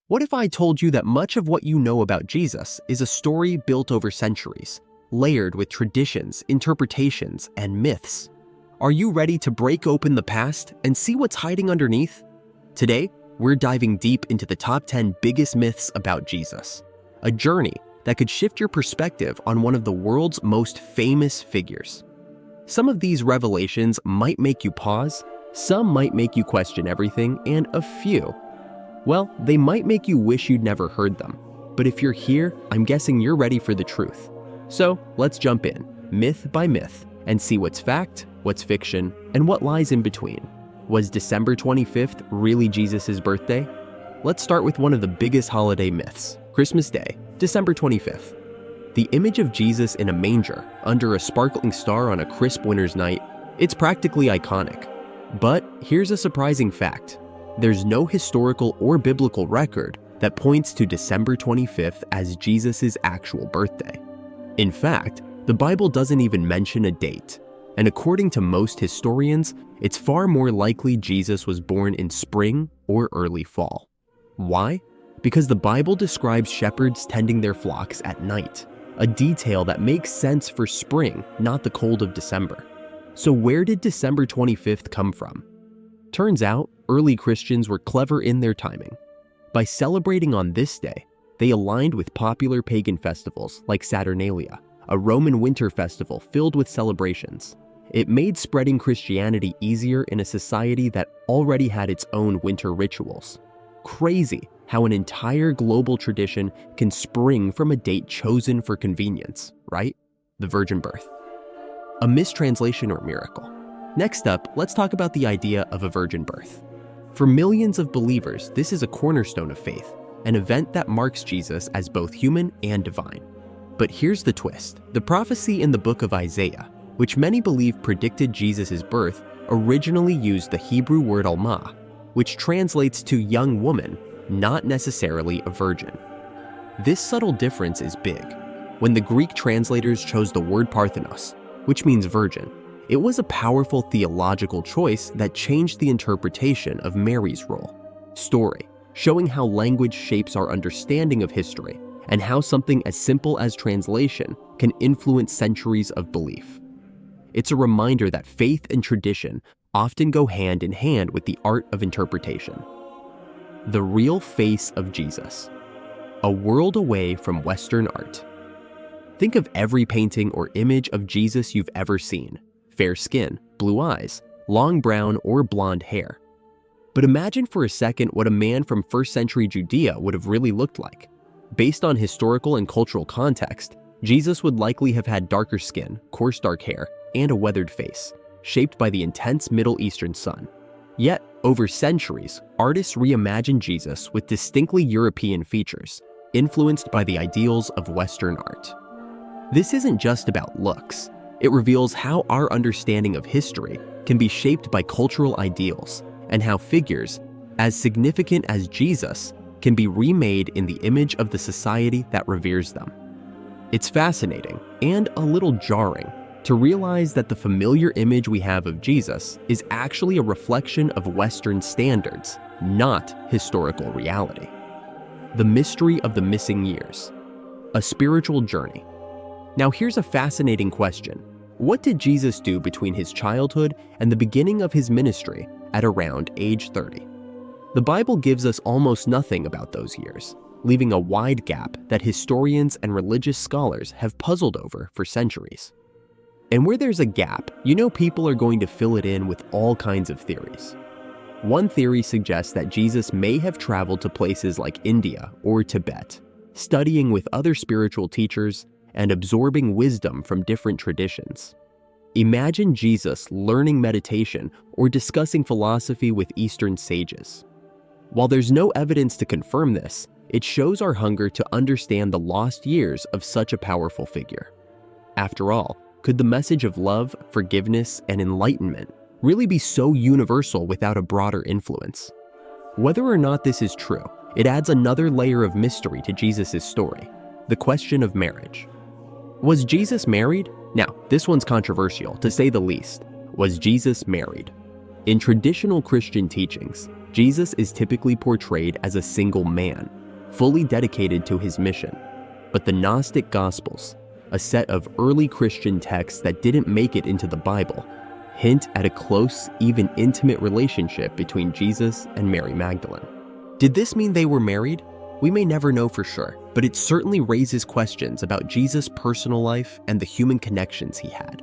What if I told you that much of what you know about Jesus is a story built over centuries, layered with traditions, interpretations, and myths? Are you ready to break open the past and see what's hiding underneath? Today, we're diving deep into the top 10 biggest myths about Jesus, a journey that could shift your perspective on one of the world's most famous figures. Some of these revelations might make you pause, some might make you question everything, and a few, well, they might make you wish you'd never heard them. But if you're here, I'm guessing you're ready for the truth. So let's jump in, myth by myth, and see what's fact, what's fiction, and what lies in between. Was December 25th really Jesus' birthday? Let's start with one of the biggest holiday myths, Christmas Day, December 25th. The image of Jesus in a manger, under a sparkling star on a crisp winter's night, it's practically iconic. But here's a surprising fact. There's no historical or biblical record that points to December 25th as Jesus' actual birthday. In fact, the Bible doesn't even mention a date, and according to most historians, it's far more likely Jesus was born in spring or early fall. Why? Because the Bible describes shepherds tending their flocks at night, a detail that makes sense for spring, not the cold of December. So where did December 25th come from? Turns out, early Christians were clever in their timing. By celebrating on this day, they aligned with popular pagan festivals like Saturnalia, a Roman winter festival filled with celebrations. It made spreading Christianity easier in a society that already had its own winter rituals. Crazy how an entire global tradition can spring from a date chosen for convenience, right? The virgin birth. A mistranslation or miracle. Next up, let's talk about the idea of a virgin birth. For millions of believers, this is a cornerstone of faith, an event that marks Jesus as both human and divine. But here's the twist. The prophecy in the book of Isaiah, which many believe predicted Jesus' birth, originally used the Hebrew word alma, which translates to young woman, not necessarily a virgin. This subtle difference is big. When the Greek translators chose the word parthenos, which means virgin, it was a powerful theological choice that changed the interpretation of Mary's role. Story, showing how language shapes our understanding of history and how something as simple as translation can influence centuries of belief. It's a reminder that faith and tradition often go hand in hand with the art of interpretation. The real face of Jesus, a world away from Western art. Think of every painting or image of Jesus you've ever seen. Fair skin, blue eyes, long brown or blonde hair. But imagine for a second what a man from first century Judea would have really looked like. Based on historical and cultural context, Jesus would likely have had darker skin, coarse dark hair, and a weathered face, shaped by the intense Middle Eastern sun. Yet, over centuries, artists reimagined Jesus with distinctly European features, influenced by the ideals of Western art. This isn't just about looks. It reveals how our understanding of history can be shaped by cultural ideals and how figures, as significant as Jesus, can be remade in the image of the society that reveres them. It's fascinating and a little jarring to realize that the familiar image we have of Jesus is actually a reflection of Western standards, not historical reality. The mystery of the missing years, a spiritual journey. Now here's a fascinating question. What did Jesus do between his childhood and the beginning of his ministry at around age 30? The Bible gives us almost nothing about those years, leaving a wide gap that historians and religious scholars have puzzled over for centuries. And where there's a gap, you know people are going to fill it in with all kinds of theories. One theory suggests that Jesus may have traveled to places like India or Tibet, studying with other spiritual teachers and absorbing wisdom from different traditions. Imagine Jesus learning meditation or discussing philosophy with Eastern sages. While there's no evidence to confirm this, it shows our hunger to understand the lost years of such a powerful figure. After all, could the message of love, forgiveness, and enlightenment really be so universal without a broader influence? Whether or not this is true, it adds another layer of mystery to Jesus' story, the question of marriage. Was Jesus married? Now, this one's controversial, to say the least. Was Jesus married? In traditional Christian teachings, Jesus is typically portrayed as a single man, fully dedicated to his mission. But the Gnostic Gospels, a set of early Christian texts that didn't make it into the Bible, hint at a close, even intimate relationship between Jesus and Mary Magdalene. Did this mean they were married? We may never know for sure, but it certainly raises questions about Jesus' personal life and the human connections he had.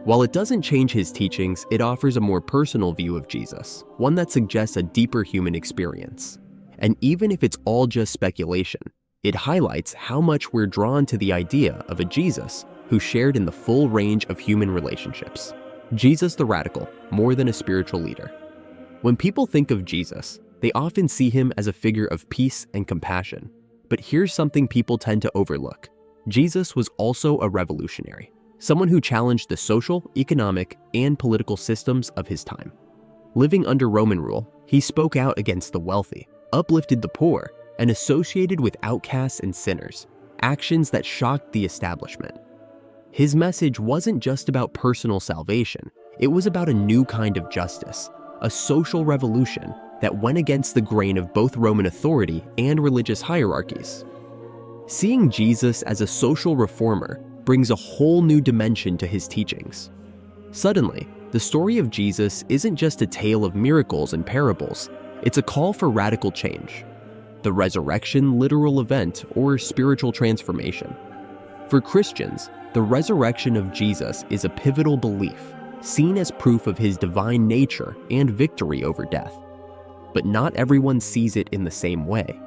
While it doesn't change his teachings, it offers a more personal view of Jesus, one that suggests a deeper human experience. And even if it's all just speculation, it highlights how much we're drawn to the idea of a Jesus who shared in the full range of human relationships. Jesus the radical, more than a spiritual leader. When people think of Jesus, they often see him as a figure of peace and compassion. But here's something people tend to overlook. Jesus was also a revolutionary, someone who challenged the social, economic, and political systems of his time. Living under Roman rule, he spoke out against the wealthy, uplifted the poor, and associated with outcasts and sinners, actions that shocked the establishment. His message wasn't just about personal salvation, it was about a new kind of justice, a social revolution that went against the grain of both Roman authority and religious hierarchies. Seeing Jesus as a social reformer brings a whole new dimension to his teachings. Suddenly, the story of Jesus isn't just a tale of miracles and parables, it's a call for radical change. The resurrection, literal event, or spiritual transformation. For Christians, the resurrection of Jesus is a pivotal belief, seen as proof of his divine nature and victory over death. But not everyone sees it in the same way.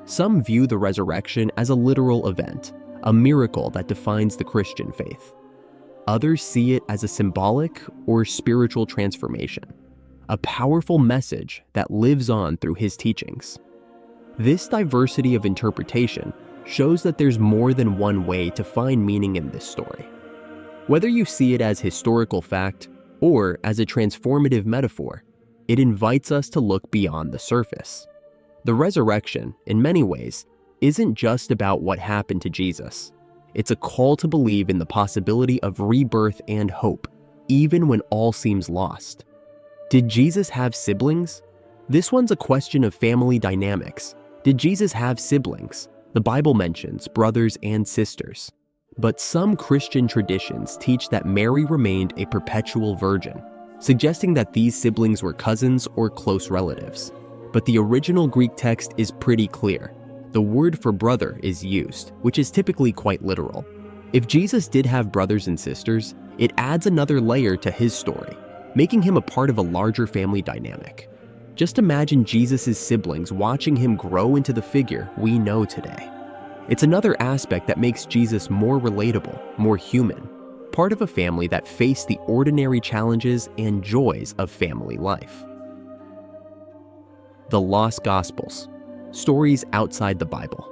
Some view the resurrection as a literal event, a miracle that defines the Christian faith. Others see it as a symbolic or spiritual transformation, a powerful message that lives on through his teachings. This diversity of interpretation shows that there's more than one way to find meaning in this story. Whether you see it as historical fact or as a transformative metaphor, it invites us to look beyond the surface. The resurrection, in many ways, isn't just about what happened to Jesus. It's a call to believe in the possibility of rebirth and hope, even when all seems lost. Did Jesus have siblings? This one's a question of family dynamics. Did Jesus have siblings? The Bible mentions brothers and sisters. But some Christian traditions teach that Mary remained a perpetual virgin, suggesting that these siblings were cousins or close relatives. But the original Greek text is pretty clear. The word for brother is used, which is typically quite literal. If Jesus did have brothers and sisters, it adds another layer to his story, making him a part of a larger family dynamic. Just imagine Jesus' siblings watching him grow into the figure we know today. It's another aspect that makes Jesus more relatable, more human, part of a family that faced the ordinary challenges and joys of family life. The Lost Gospels, stories outside the Bible.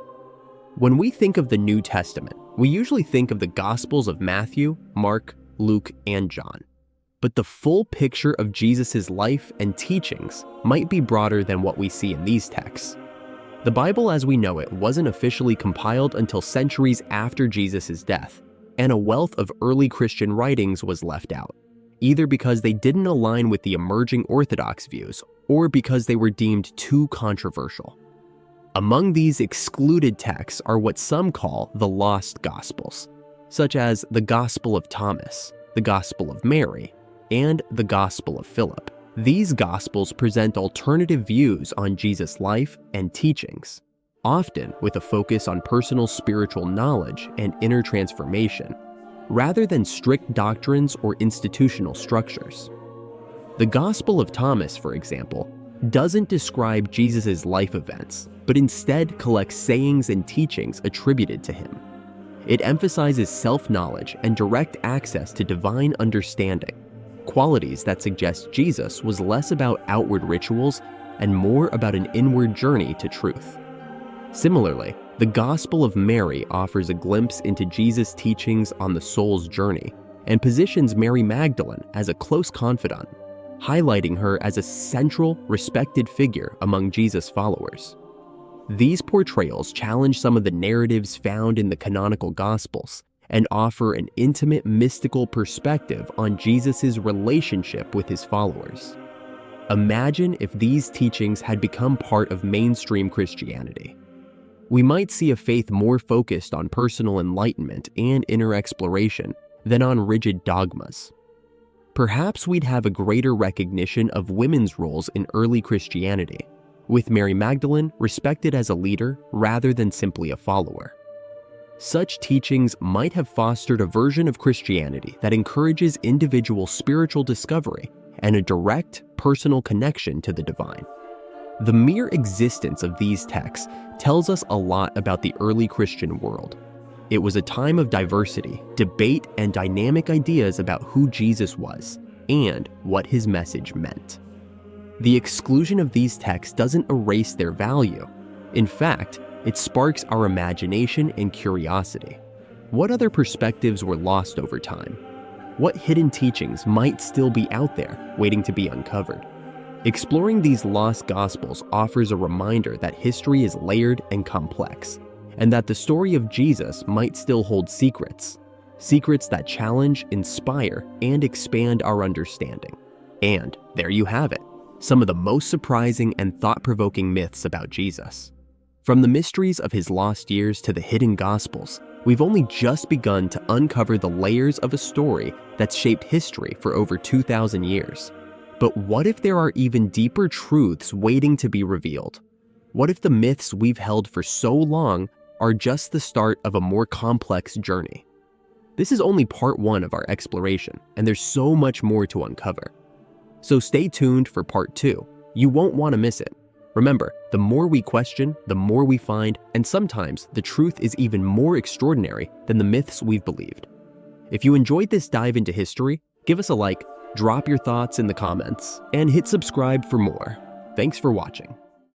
When we think of the New Testament, we usually think of the Gospels of Matthew, Mark, Luke, and John. But the full picture of Jesus' life and teachings might be broader than what we see in these texts. The Bible as we know it wasn't officially compiled until centuries after Jesus' death, and a wealth of early Christian writings was left out, either because they didn't align with the emerging Orthodox views or because they were deemed too controversial. Among these excluded texts are what some call the Lost Gospels, such as the Gospel of Thomas, the Gospel of Mary, and the Gospel of Philip. These Gospels present alternative views on Jesus' life and teachings, often with a focus on personal spiritual knowledge and inner transformation, rather than strict doctrines or institutional structures. The Gospel of Thomas, for example, doesn't describe Jesus' life events, but instead collects sayings and teachings attributed to him. It emphasizes self-knowledge and direct access to divine understanding, qualities that suggest Jesus was less about outward rituals and more about an inward journey to truth. Similarly, the Gospel of Mary offers a glimpse into Jesus' teachings on the soul's journey and positions Mary Magdalene as a close confidant, highlighting her as a central, respected figure among Jesus' followers. These portrayals challenge some of the narratives found in the canonical Gospels and offer an intimate mystical perspective on Jesus' relationship with his followers. Imagine if these teachings had become part of mainstream Christianity. We might see a faith more focused on personal enlightenment and inner exploration than on rigid dogmas. Perhaps we'd have a greater recognition of women's roles in early Christianity, with Mary Magdalene respected as a leader rather than simply a follower. Such teachings might have fostered a version of Christianity that encourages individual spiritual discovery and a direct, personal connection to the divine. The mere existence of these texts tells us a lot about the early Christian world. It was a time of diversity, debate, and dynamic ideas about who Jesus was and what his message meant. The exclusion of these texts doesn't erase their value. In fact, it sparks our imagination and curiosity. What other perspectives were lost over time? What hidden teachings might still be out there, waiting to be uncovered? Exploring these lost gospels offers a reminder that history is layered and complex, and that the story of Jesus might still hold secrets that challenge, inspire, and expand our understanding. And there you have it, some of the most surprising and thought-provoking myths about Jesus. From the mysteries of his lost years to the hidden gospels, we've only just begun to uncover the layers of a story that's shaped history for over 2,000 years. But what if there are even deeper truths waiting to be revealed? What if the myths we've held for so long are just the start of a more complex journey? This is only part one of our exploration, and there's so much more to uncover. So stay tuned for part two. You won't want to miss it. Remember, the more we question, the more we find, and sometimes the truth is even more extraordinary than the myths we've believed. If you enjoyed this dive into history, give us a like, drop your thoughts in the comments, and hit subscribe for more. Thanks for watching.